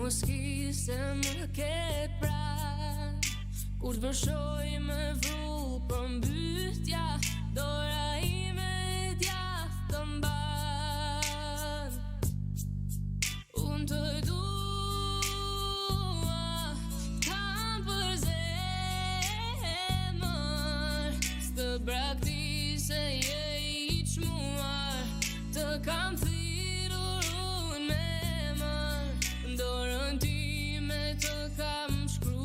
mos kise më ke pra, kur të vërshoj me vru për mbytja, dora ime djath të mban. Unë të dua, kam për zemër, s'të brakti se je I qmuar, të kam thirur unë me mër, dorën time të kam shkruar.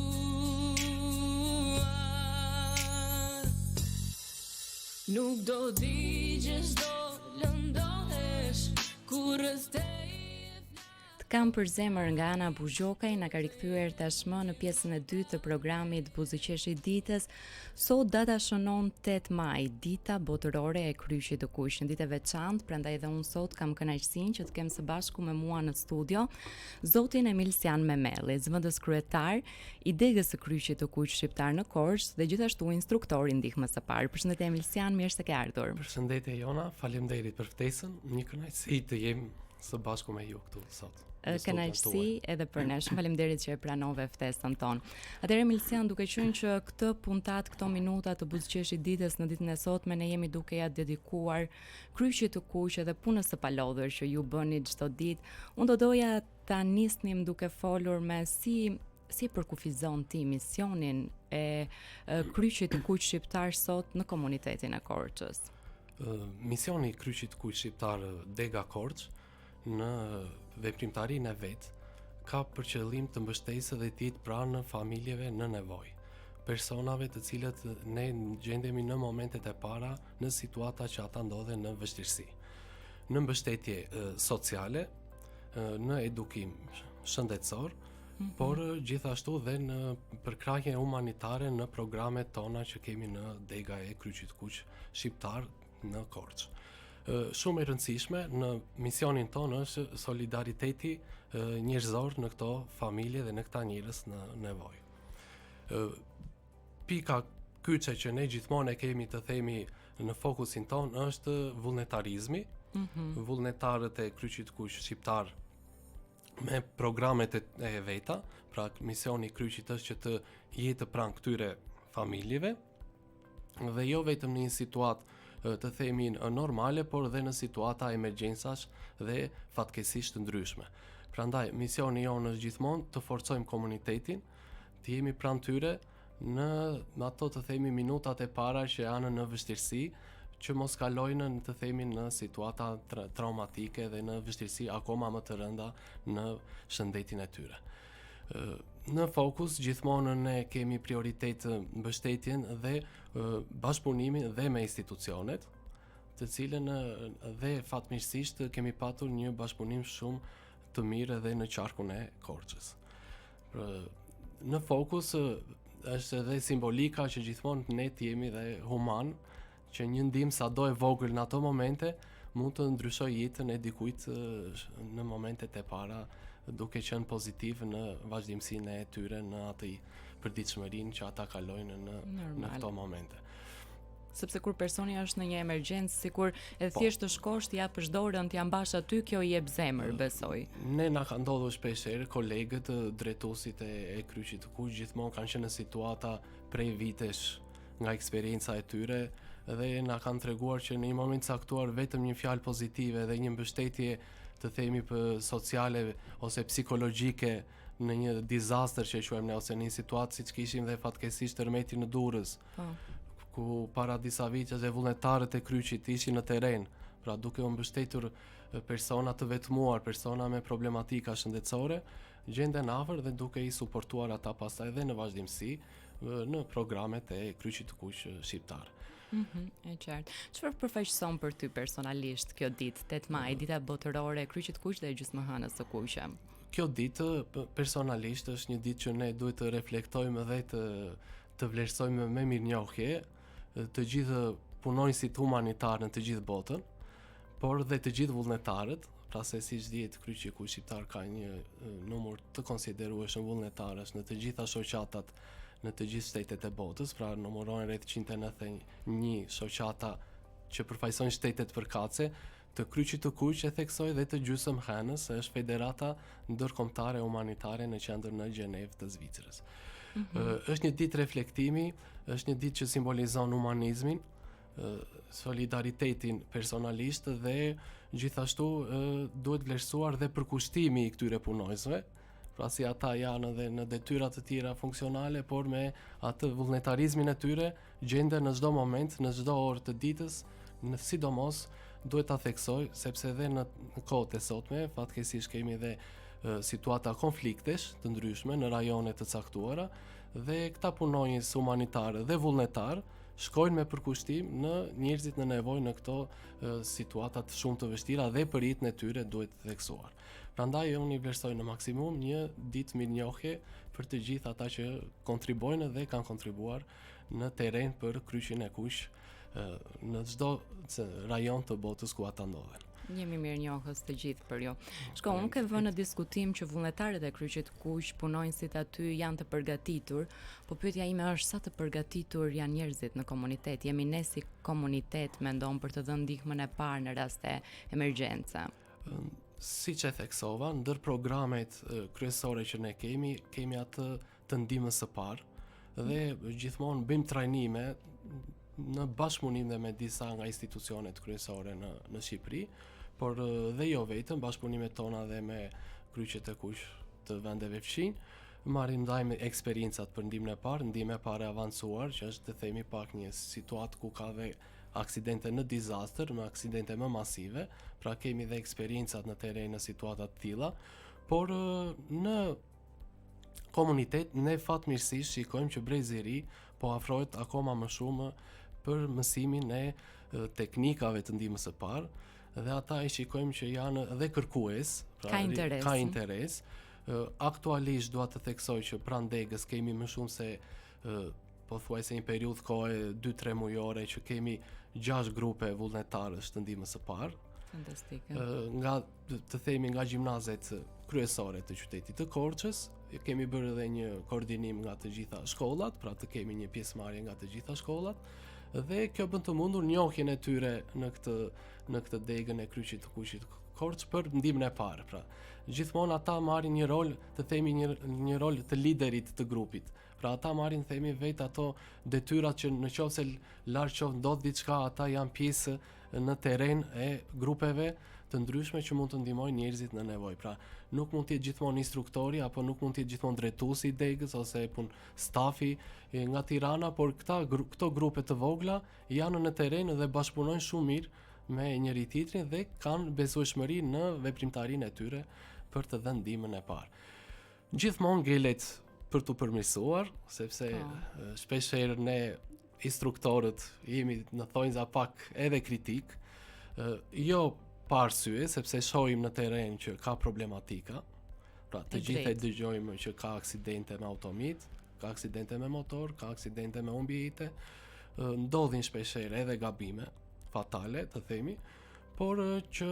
Nuk do digjes, do lëndohesh, kur rreth teje Kam për zemër nga Ana Buzhokaj na ka rikthyer tashmë në pjesën e dytë të programit Buzëqeshi ditës. Sot data shënon 8 maj, dita botërore e kryqit të kuq, një ditë e veçantë, prandaj edhe unë sot kam kënaqësinë që të kem së bashku me mua në studio zotin Emilsian Memelli, zëvendës kryetar I degës së kryqit të kuq shqiptar në Korçë dhe gjithashtu instruktor I ndihmës së parë. Përshëndetje Emilsian, mirë se ke ardhur. Përshëndetje Jona, faleminderit për ftesën, një kënaqësi të jem së bashku me ju këtu sot. Kënaqësi edhe për ne. Shumë faleminderit që e pranove ftesën tonë. Atëherë Emilsian, duke qenë që këtë puntat, këto minuta të Buzëqeshit ditës në ditën e sotme ne jemi duke ja dedikuar kryqit të kuq dhe punës së palodhur që ju bëni çdo ditë, unë do doja ta nisnim duke folur me si përkufizon ti misionin e kryqit të kuq shqiptar sot në komunitetin e Korçës. Misioni I kryqit të kuq shqiptar Dega Korçë në veprimtarinë e vet ka për qëllim të mbështesë dhe të jetë pranë familjeve në nevojë, personave të cilët ne gjendemi në momentet e para në situata që ata ndodhen në vështirësi, në mbështetje sociale, në edukim shëndetësor, por gjithashtu dhe në përkrahje humanitare në programet tona që kemi në Dega e kryqit të kuq shqiptar në Korçë. Shumë e rëndësishme në misionin tonë është solidariteti njerëzor në këto familje dhe në këta njerëz në nevojë. Pika kyçe që ne gjithmonë e kemi të themi në fokusin tonë është vullnetarizmi. Vullnetarët e kryqit të kuq shqiptar me programet e veta, pra misioni I kryqit është që të jetë pranë këtyre familjeve dhe jo vetëm në një situatë të themi normale, por dhe në situata emergjencash dhe fatkeqësisht të ndryshme. Prandaj misioni jonë është gjithmonë të forcojmë komunitetin, të jemi pranë tyre në ato të themi minutat e para që janë në vështirësi, që mos kalojnë të themi në situata traumatike dhe në vështirësi akoma më të rënda në shëndetin e tyre. Në fokus gjithmonë ne kemi prioritet mbështetjen dhe bashkëpunimin dhe me institucionet, të cilën dhe fatmirësisht kemi patur një bashkëpunim shumë të mirë edhe në qarkun e Korçës. Në fokus është edhe simbolika që gjithmonë ne jemi dhe human, që një ndihmë sado e vogël në ato momente mund të ndryshojë jetën e dikujt në momentet e para, duke qenë pozitiv në vazhdimsinë e tyre në atë përditshmërinë që ata kalojnë në këto momente. Sepse kur personi është në një emergjencë, sikur e thjesht të shkosh të japësh dorën, të ambash aty, kjo I jep zemër, besoj. Ne na ka ndodhur shpeshherë kolegët drejtuesit e kryqit të kuq gjithmonë kanë qenë në situata prej vitesh nga eksperjenca e tyre dhe na kanë treguar që në një moment caktuar vetëm një fjalë pozitive dhe një mbështetje të themi sociale ose psikologjike në një disaster që e quajmë ne, ose në një situatë siç kishim dhe fatkeqësisht tërmeti në Durrës, ku para disa viteve dhe vullnetarët e kryqit ishin në terren, pra duke u mbështetur persona të vetmuar, persona me problematika shëndetësore, gjenden afër dhe duke I suportuar ata pastaj edhe në vazhdimsi në programet e kryqit të kuq shqiptar. E qartë. Çfarë përfaqëson për ty personalisht kjo ditë, 8 maj, dita botërore e kryqit të kuq dhe e gjysmëhënës së kuqe? Kjo ditë personalisht është një ditë që ne duhet të reflektojmë dhe të vlerësojmë me mirënjohje të gjithë punonjësit humanitar në të gjithë botën, por dhe të gjithë vullnetarët, pra se siç dihet kryqi I kuq shqiptar ka një numër të konsiderueshëm vullnetarësh në të gjitha shoqatat në të gjithë shtetet e botës, pra numërojnë rreth 191 shoqata që përfaqësojnë shtetet përkatëse, të Kryqit të Kuq e theksoi dhe të Gjysmëhenës, është Federata Ndërkombëtare Humanitare në qendër në Gjenevë të Zvicrës. Është një ditë reflektimi, është një ditë që simbolizon humanizmin, solidaritetin personalisht dhe gjithashtu duhet vlerësuar dhe përkushtimi i këtyre punojësve, pra si ata janë edhe në detyra të tjera funksionale, por me atë vullnetarizmin e tyre gjenden në çdo moment, në çdo orë të ditës, sidomos duhet ta theksoj sepse edhe në kohët e sotme fatkeqësisht kemi edhe situata konfliktesh të ndryshme në rajone të caktuara dhe këta punonjës humanitarë dhe vullnetar shkojnë me përkushtim në njerëzit në nevojë në këto situatat shumë të vështira dhe për jetën e tyre duhet theksuar. Prandaj unë i vlerësoj në maksimum një ditë mirënjohje për të gjithë ata që kontribuojnë dhe kanë kontribuar në terren për Kryqin e Kuq në çdo rajon të botës ku ata ndodhen. Jemi mirënjohës të gjithë për ju. Shko, unë ke vënë në diskutim që vullnetarët e Kryqit të Kuq, punonjësit aty janë të përgatitur, po pyetja ime është sa të përgatitur janë njerëzit në komunitet? Jemi ne si komunitet mendon për të dhënë ndihmën e parë në raste emergjence? Siç e theksova, ndër programet kryesore që ne kemi atë të ndihmës së parë dhe gjithmonë bëjmë trajnime në bashkëpunim dhe me disa nga institucionet kryesore në Shqipëri, por dhe jo vetëm, bashkëpunimet tona dhe me Kryqet e Kuq të vendeve fshinj, ndajmë eksperiencat për ndihmën e parë avancuar, që është të themi pak një situatë ku ka dhe aksidente në disaster, me aksidente më masive, pra kemi dhe eksperiencat në terren në situata të tilla, por në komunitet ne fatmirësisht shikojmë që Brezi i Ri po afrohet akoma më shumë për mësimin e teknikave të ndihmës së parë dhe ata e shikojmë që janë edhe kërkues, pra ka interes. Aktualisht dua të theksoj që pranë Degës kemi më shumë se pothuajse një periudhë kohe 2-3 mujore që kemi 6 grupe vullnetarësh të ndihmës së parë. Fantastike. Nga gjimnazet kryesore të qytetit të Korçës, kemi bërë edhe një koordinim nga të gjitha shkollat, pra të kemi një pjesëmarrje nga të gjitha shkollat, dhe kjo bën të mundur njohjen e tyre në këtë degën e Kryqit të Kuqit Korçë për ndihmën e parë. Pra, gjithmonë ata marrin një rol, të themi një rol të liderit të grupit. Pra ata marrin themi vetë ato detyrat që në qoftë se larg qoftë ndodh diçka, ata janë pjesë në terren e grupeve të ndryshme që mund të ndihmojnë njerëzit në nevojë. Pra, nuk mund të jetë gjithmonë instruktori apo nuk mund të jetë gjithmonë drejtuesi i degës ose stafi nga Tirana, por këto grupe të vogla janë në terren dhe bashkëpunojnë shumë mirë me njëri tjetrin dhe kanë besueshmëri në veprimtarinë e tyre për të dhënë ndihmën e parë. Gjithmonë ngelet për t'u përmirësuar, sepse shpeshherë ne instruktorët jemi në thonjza pak edhe kritik, jo pa arsye, sepse shohim në terren që ka problematika. Pra të gjithë e dëgjojmë që ka aksidente me automjet, ka aksidente me motor, ka aksidente me humbje jete, ndodhin shpeshherë edhe gabime fatale, të themi, por që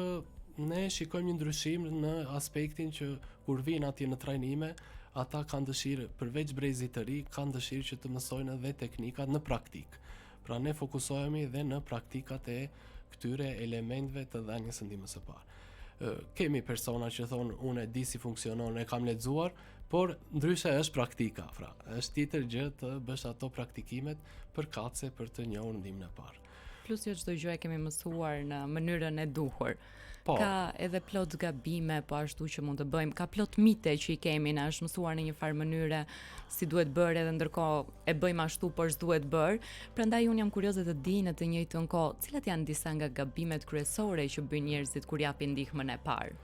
ne shikojmë një ndryshim në aspektin që kur vinë atje në trajnime, ata kanë dëshirë, përveç brezit të ri, kanë dëshirë që të mësojnë edhe teknikat në praktik. Pra ne fokusohemi dhe në praktikat e këtyre elementve të dhënies së ndihmës së parë. Kemi persona që thonë unë e di si funksionon, e kam lexuar, por ndryshe është praktika, pra është tjetër gjë të bësh ato praktikimet përkatëse për të njohur ndihmën e parë. Plus jo çdo gjë e kemi mësuar në mënyrën e duhur. Po. Ka edhe plot gabime, po ashtu që mund të bëjmë, ka plot mite që i kemi, na është mësuar në një farë mënyre si duhet bërë edhe ndërkohë e bëjmë ashtu por s'duhet bërë. Prandaj unë jam kurioze të di në të njëjtën kohë, cilat janë disa nga gabimet kryesore që bëjnë njerëzit kur japin ndihmën e parë?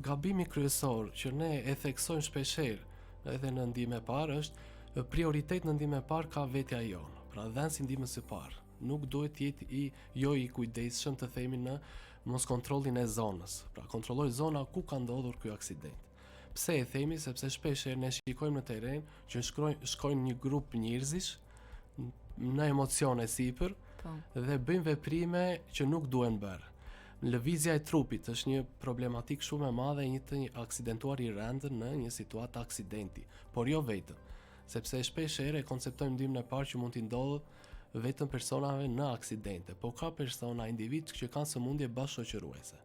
Gabimi kryesor që ne e theksojmë shpeshherë edhe në ndihmën e parë është prioritet në ndihmën e parë ka vetja jonë. Pra dhënësi ndihmës së parë nuk duhet të jetë i kujdesshëm, të themi, në mos kontrollin e zonës. Pra kontrolloj zona ku ka ndodhur ky aksident. Pse e themi? Sepse shpeshherë ne shikojmë në terren që shkojnë një grup njerëzish në emocione sipër dhe bëjnë veprime që nuk duhen bërë. Lëvizja e trupit është një problematik shumë e madhe një të aksidentuar i rëndë në një situatë aksidenti, por jo vetëm, sepse shpeshherë e konceptojmë ndihmën e parë që mund t'i ndodhë vetëm personave në aksidente, po ka persona, individ që kanë sëmundje bashkëshoqëruese.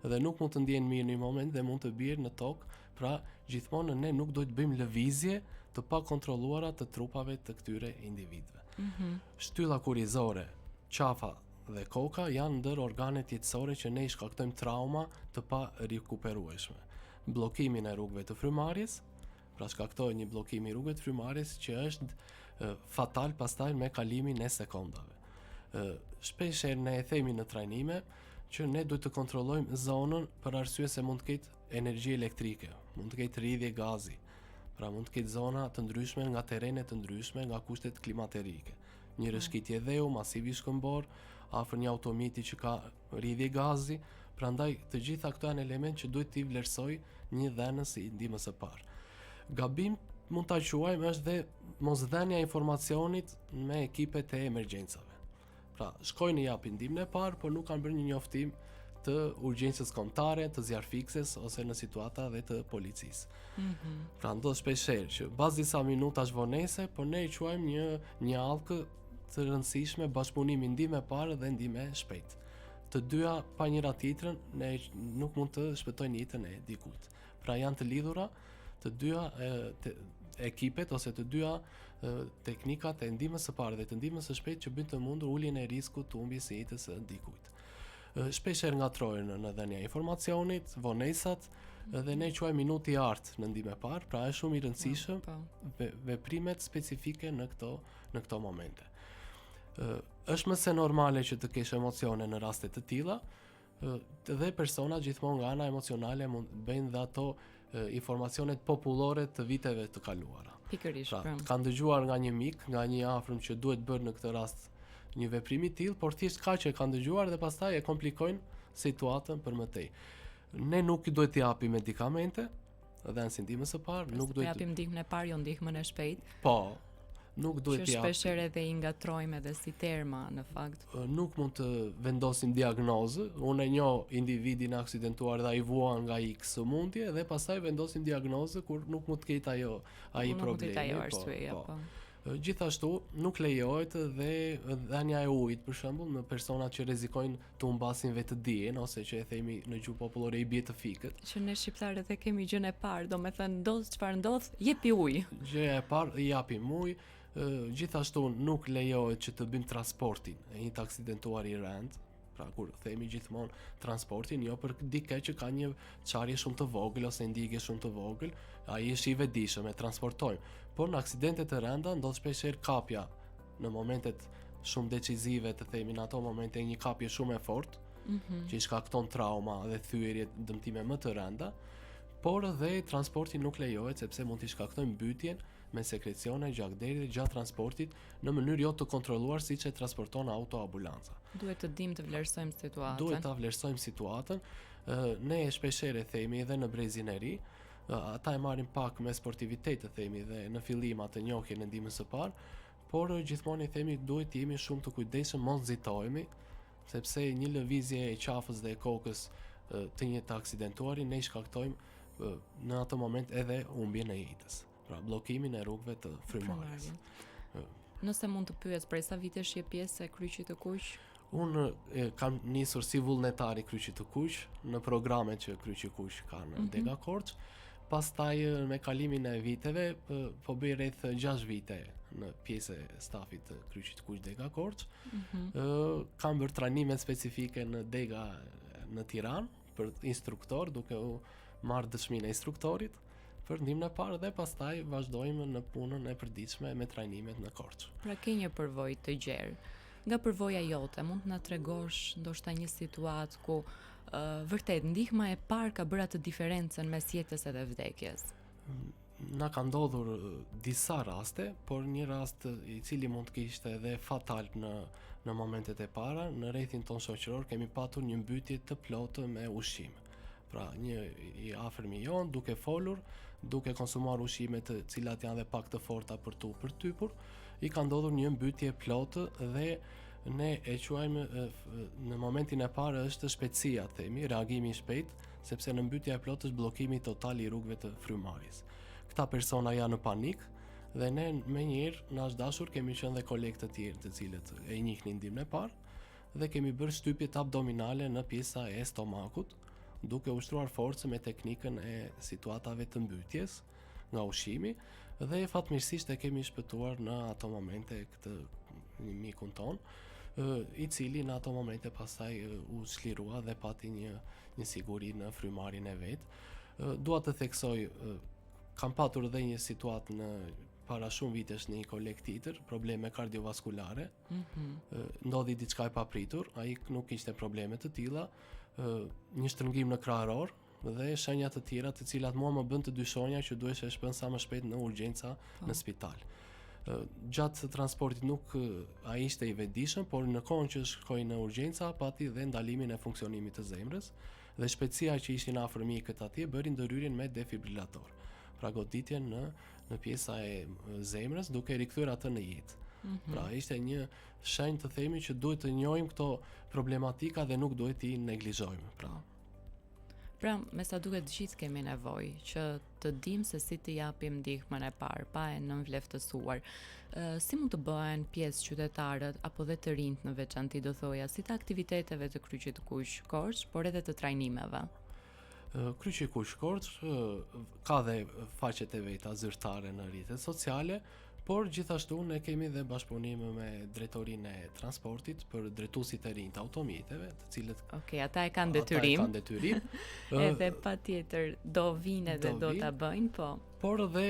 Dhe nuk mund të ndjenë mirë në një moment dhe mund të bjerë në tokë, pra gjithmonë ne nuk do të bëjmë lëvizje të pa kontrolluara të trupave të këtyre individëve. Shtylla kurizore, qafa dhe koka janë ndër organet jetësore që ne i shkaktojmë trauma të pa rikuperueshme. Bllokimin e rrugëve të frymarrjes, pra shkaktohet një bllokim i rrugëve të frymarrjes që është fatal pastaj me kalimin e sekondave. Shpesh ne e themi në trajnime që ne duhet të kontrollojmë zonën për arsye se mund të ketë energji elektrike, mund të ketë rrjedhje gazi, pra mund të ketë zona të ndryshme nga terrene të ndryshme, nga kushtet klimaterike. Një rrëshqitje dheu, masiv i shkëmbor, afër një automiti që ka rrjedhje gazi, prandaj të gjitha këto janë elementë që duhet t'i vlerësoj një dhënës i ndihmës së parë. Gabim mund ta quajmë është dhe mosdhënia e informacionit me ekipet e emergjencave. Pra, shkojnë japin ndihmën e parë, por nuk kanë bërë një njoftim të urgjencës kombëtare, të zjarfikses ose në situata dhe të policisë. Pra ndodh shpeshherë që pas disa minutash vonese, por ne e quajmë një allkë të rëndësishme bashkëpunimi ndihmë e parë dhe ndihmë e shpejtë. Të dyja pa njëra tjetrën ne nuk mund të shpëtojnë jetën e dikujt. Pra janë të lidhura të dyja ekipet ose të dyja teknikat e ndihmës së parë dhe të ndihmës së shpejtë që bëjnë të mundur uljen e riskut të humbjes së jetës së dikujt. Shpeshherë ngatrojnë në dhënia e informacionit, vonesat dhe ne quajmë minuti i artë në ndihmë e parë, pra është shumë i rëndësishëm veprimet specifike në këto momente. Është më se normale që të kesh emocione në raste të tilla, dhe persona gjithmonë nga ana emocionale mund bëjnë dhe ato informacionet popullore të viteve të kaluara. Pikërisht. Pra, kanë dëgjuar nga një mik, nga një afërm që duhet bërë në këtë rast një veprim i tillë, por thjesht kaq e kanë dëgjuar dhe pastaj e komplikojnë situatën për më tej. Ne nuk i duhet t'i japim medikamente, dhe në ndihmën së parë, nuk duhet japim ndihmën e parë, jo ndihmën e shpejtë. Po, nuk duhet t'i japim. Që shpeshherë edhe i ngatrojmë edhe si terma në fakt. Nuk mund të vendosim diagnozë. Unë e njoh individin aksidentuar dhe ai vuan nga X sëmundje dhe pastaj vendosim diagnozë kur nuk mund të ketë ai problemi. Gjithashtu nuk lejohet dhe dhënia e ujit për shembull në personat që rrezikojnë të humbasin vetë dijen ose që e themi në gjuhë popullore i bie të fikët. Që ne shqiptarët e kemi gjën e parë, domethënë ndodh çfarë ndodh, jepi ujë. Gjëja e parë i japim ujë. Gjithashtu nuk lejohet që të bëjmë transportin e një të aksidentuar i rënd, pra kur themi gjithmonë transportin, jo për dikë që ka një çarje shumë të vogël ose ndigje shumë të vogël, ai është i vetëdijshëm e transportojmë. Por në aksidente të rënda ndodh shpeshherë kapja në momentet shumë decizive, të themi në ato momente një kapje shumë e fortë, që i shkakton trauma dhe thyerje, dëmtime më të rënda, por edhe transporti nuk lejohet sepse mund t'i shkaktojnë mbytjen me sekrecione gjatë derit dhe gjatë transportit në mënyrë jo të kontrolluar siç e transporton autoambulanca. Duhet të dimë të vlerësojmë situatën. Duhet ta vlerësojmë situatën. Ne shpeshherë themi edhe në brezin e ri, ata e marrin pak me sportivitet të themi dhe në fillim atë njohjen e ndihmës së parë, por gjithmonë i themi duhet të jemi shumë të kujdesshëm, mos nxitohemi, sepse një lëvizje e qafës dhe e kokës të një të aksidentuari ne i shkaktojmë në atë moment edhe humbjen e jetës. Pra bllokimin e rrugëve të frymarrjes. Nëse mund të pyes, prej sa vitesh je pjesë e Kryqit të Kuq? Unë kam nisur si vullnetar i Kryqit të Kuq në programet që Kryqi Kuq ka në Dega Korç. Pastaj me kalimin e viteve po bëj rreth 6 vite në pjesë e stafit të Kryqit të Kuq Dega Korç. Kam bërë trajnime specifike në Dega në Tiranë për instruktor, duke u marrë dëshminë e instruktorit për ndihmën e parë dhe pastaj vazhdojmë në punën e përditshme me trajnimet në Korç. Pra ke një përvojë të gjerë. Nga përvoja jote, mund të na tregosh ndoshta një situatë ku vërtet ndihma e parë ka bërë atë diferencën mes jetës edhe vdekjes? Na ka ndodhur disa raste, por një rast i cili mund të kishte edhe fatal në momentet e para, në rrethin ton shoqëror kemi patur një mbytje të plotë me ushqim. Pra një i afërmi jon duke folur, duke konsumuar ushqime të cilat janë dhe pak të forta për tu përtypur, i ka ndodhur një mbytje plotë dhe ne e quajmë në momentin e parë është shpejtësia, themi, reagimi i shpejt, sepse në mbytja e plotë është bllokimi total i rrugëve të frymarrjes. Këta persona janë në panik Dhe ne me njëherë na është dashur kemi qenë dhe kolegë të tjerë të cilët e njihnin ndihmën e parë dhe kemi bërë shtypjet abdominale në pjesa e stomakut, duke ushtruar forcë me teknikën e situatave të mbytjes nga ushqimi dhe fatmirësisht e kemi shpëtuar në ato momente këtë mikun ton, i cili në ato momente pastaj u çlirua dhe pati një siguri në frymarrjen e vet. Dua të theksoj, kam patur edhe një situatë në para shumë vitesh në një koleg tjetër, probleme kardiovaskulare. Ndodhi diçka e papritur, ai nuk kishte probleme të tilla, një shtrëngim në krahëror dhe shenja të tjera të cilat mua më bën të dyshonja që duhesh e shpën sa më shpejt në urgjenca në spital. Gjatë transportit nuk ai ishte i vetëdijshëm, por në kohën që shkoi në urgjenca pati dhe ndalimin e funksionimit të zemrës dhe shpejtësia që ishin afër mjekët atje bëri ndërhyrjen me defibrilator. Pra goditjen në pjesa e zemrës duke rikthyer atë në jetë. Pra ishte një shenjë të themi që duhet të njohim këto problematika dhe nuk duhet i neglizhojmë. Pra, me sa duket gjithë kemi nevojë që të dim se si të japim ndihmën e parë, pa e nënvleftësuar. Si mund të bëhen pjesë qytetarët apo dhe të rinjt në veçanti, do thoja, si të aktiviteteve të Kryqit Kuq Korç, por edhe të trajnimeve? Kryqi Kuq Korç ka dhe faqet e veta zyrtare në rrjetet sociale, por gjithashtu ne kemi dhe bashkëpunim me drejtorinë e transportit për drejtuesit e rinj të automjeteve, të cilët ata e kanë detyrim. Edhe patjetër do vinë dhe do ta bëjnë, po. Por dhe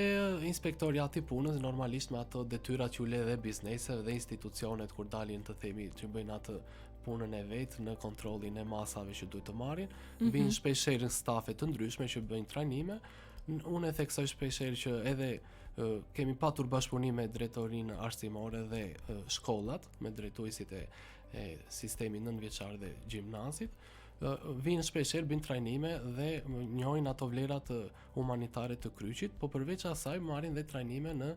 inspektoriati punës normalisht me ato detyrat që u le dhe bizneseve dhe institucionet kur dalin të themi që bëjnë atë punën e vet në kontrollin e masave që duhet të marrin, vinë shpeshherë stafe të ndryshme që bëjnë trajnime. Unë e theksoj shpeshherë që edhe kemi patur bashkëpunim me drejtorinë arsimore dhe shkollat, me drejtuesit e sistemit nënvjeçar dhe gjimnazit, vinë shpeshherë bëjnë trajnime dhe njohin ato vlerat humanitare të Kryqit, po përveç asaj marrin dhe trajnime në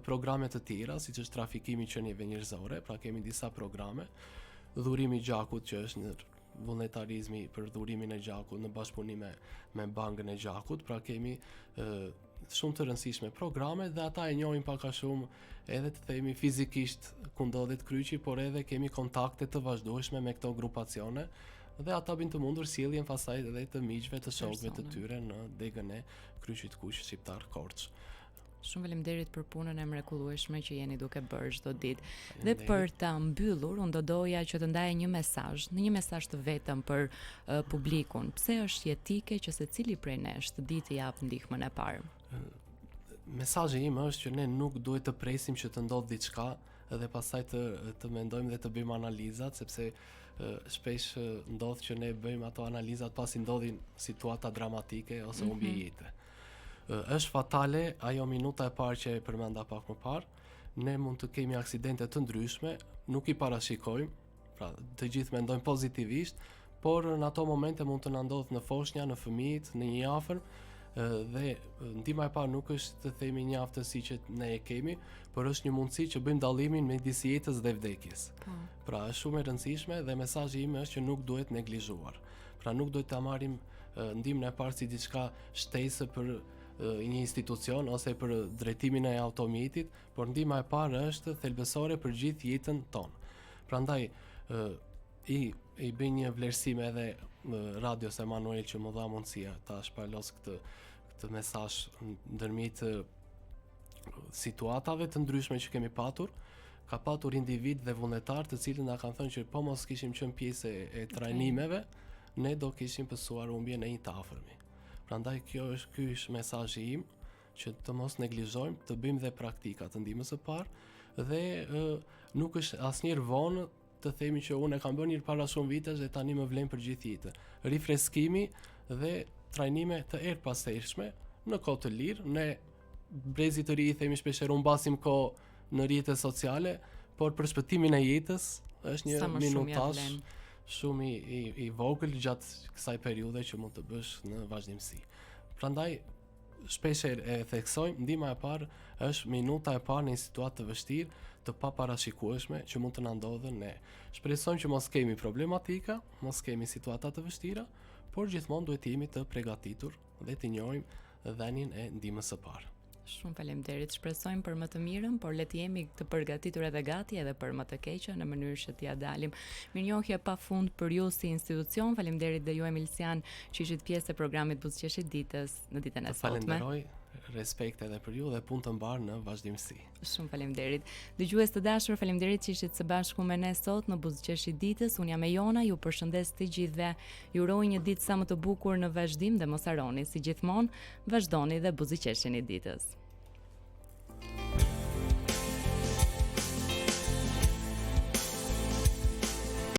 programe të tjera, siç është trafikimi i qenieve njerëzore, pra kemi disa programe, dhurimi i gjakut që është në vullnetarizmi për dhurimin e gjakut në bashkëpunim me bankën e gjakut, pra kemi shumë të rëndësishme programe dhe ata e njohin pak a shumë edhe të themi fizikisht ku ndodhet Kryqi, por edhe kemi kontakte të vazhdueshme me këto grupacione dhe ata bëjnë të mundur sjelljen pastaj edhe të miqve të shokëve të tyre në degën e Kryqit Kuq Shqiptar Korç. Shumë faleminderit për punën e mrekullueshme që jeni duke bërë çdo ditë. Dhe për ta mbyllur, unë do doja që të ndaje një mesazh të vetëm për publikun. Pse është jetike që secili prej nesh të ditë të jap ndihmën e parë? Mesazhi im është që ne nuk duhet të presim që të ndodhë diçka dhe pastaj të mendojmë dhe të bëjmë analizat, sepse shpesh ndodh që ne bëjmë ato analizat pasi ndodhin situata dramatike ose humbje jete. Është fatale ajo minuta e parë që e përmenda pak më parë, ne mund të kemi aksidente të ndryshme, nuk i parashikojmë, pra të gjithë mendojmë pozitivisht, por në ato momente mund të na ndodhë në foshnja, në fëmijët, në një afër, dhe ndihma e parë nuk është të themi një aftësi që ne e kemi, por është një mundësi që bëjmë dallimin midis jetës dhe vdekjes. Pra është shumë e rëndësishme dhe mesazhi im është që nuk duhet neglizhuar. Pra nuk duhet ta marrim ndihmën e parë si diçka shtesë për një institucion ose për drejtimin e automjetit, por ndihma e parë është thelbësore për gjithë jetën tonë. Prandaj i bëj një vlerësim edhe Radios Emanuel që më dha mundësia ta shpalos këtë mesazh ndërmjet situatave të ndryshme që kemi patur. Ka patur individ dhe vullnetar të cilët na kanë thënë që po mos kishim qenë pjesë e trajnimeve, ne do kishim pësuar humbjen e një të afërmi. Prandaj ky është mesazhi im, që të mos neglizhojmë, të bëjmë dhe praktika të ndihmës së parë dhe nuk është asnjëherë vonë të themi që unë e kam bërë një para shumë vitesh dhe tani më vlen për gjithë jetën. Rifreskimi dhe trajnime të erëpastërshme në kohë të lirë, ne brezit të ri i themi shpeshherë humbasim kohë në rrjetet sociale, por për shpëtimin e jetës është një minutazh shumë i vogël gjatë kësaj periudhe që mund të bësh në vazhdimsi. Prandaj shpeshherë e theksoj, ndihma e parë është minuta e parë në një situatë të vështirë, të paparashikueshme që mund të na ndodhen ne. Shpresojmë që mos kemi problematika, mos kemi situata të vështira, por gjithmonë duhet të jemi të përgatitur dhe të njohim dhënien e ndihmës së parë. Shumë faleminderit. Shpresojmë për më të mirën, por le të jemi të përgatitur edhe gati edhe për më të keqen në mënyrë që t'ia dalim. Mirënjohje pafund për ju si institucion. Faleminderit dhe ju Emilsian që ishit pjesë e programit Buzëqeshi ditës në ditën e sotme. Falenderoj, respekt edhe për ju dhe punë të mbarë në vazhdimsi. Shumë faleminderit. Dëgjues të dashur, faleminderit që ishit së bashku me ne sot në Buzëqeshi ditës. Unë jam Jona, ju përshëndes të gjithëve. Ju uroj një ditë sa më të bukur në vazhdim dhe mos harroni, si gjithmonë, vazhdoni dhe buzëqeshini ditës.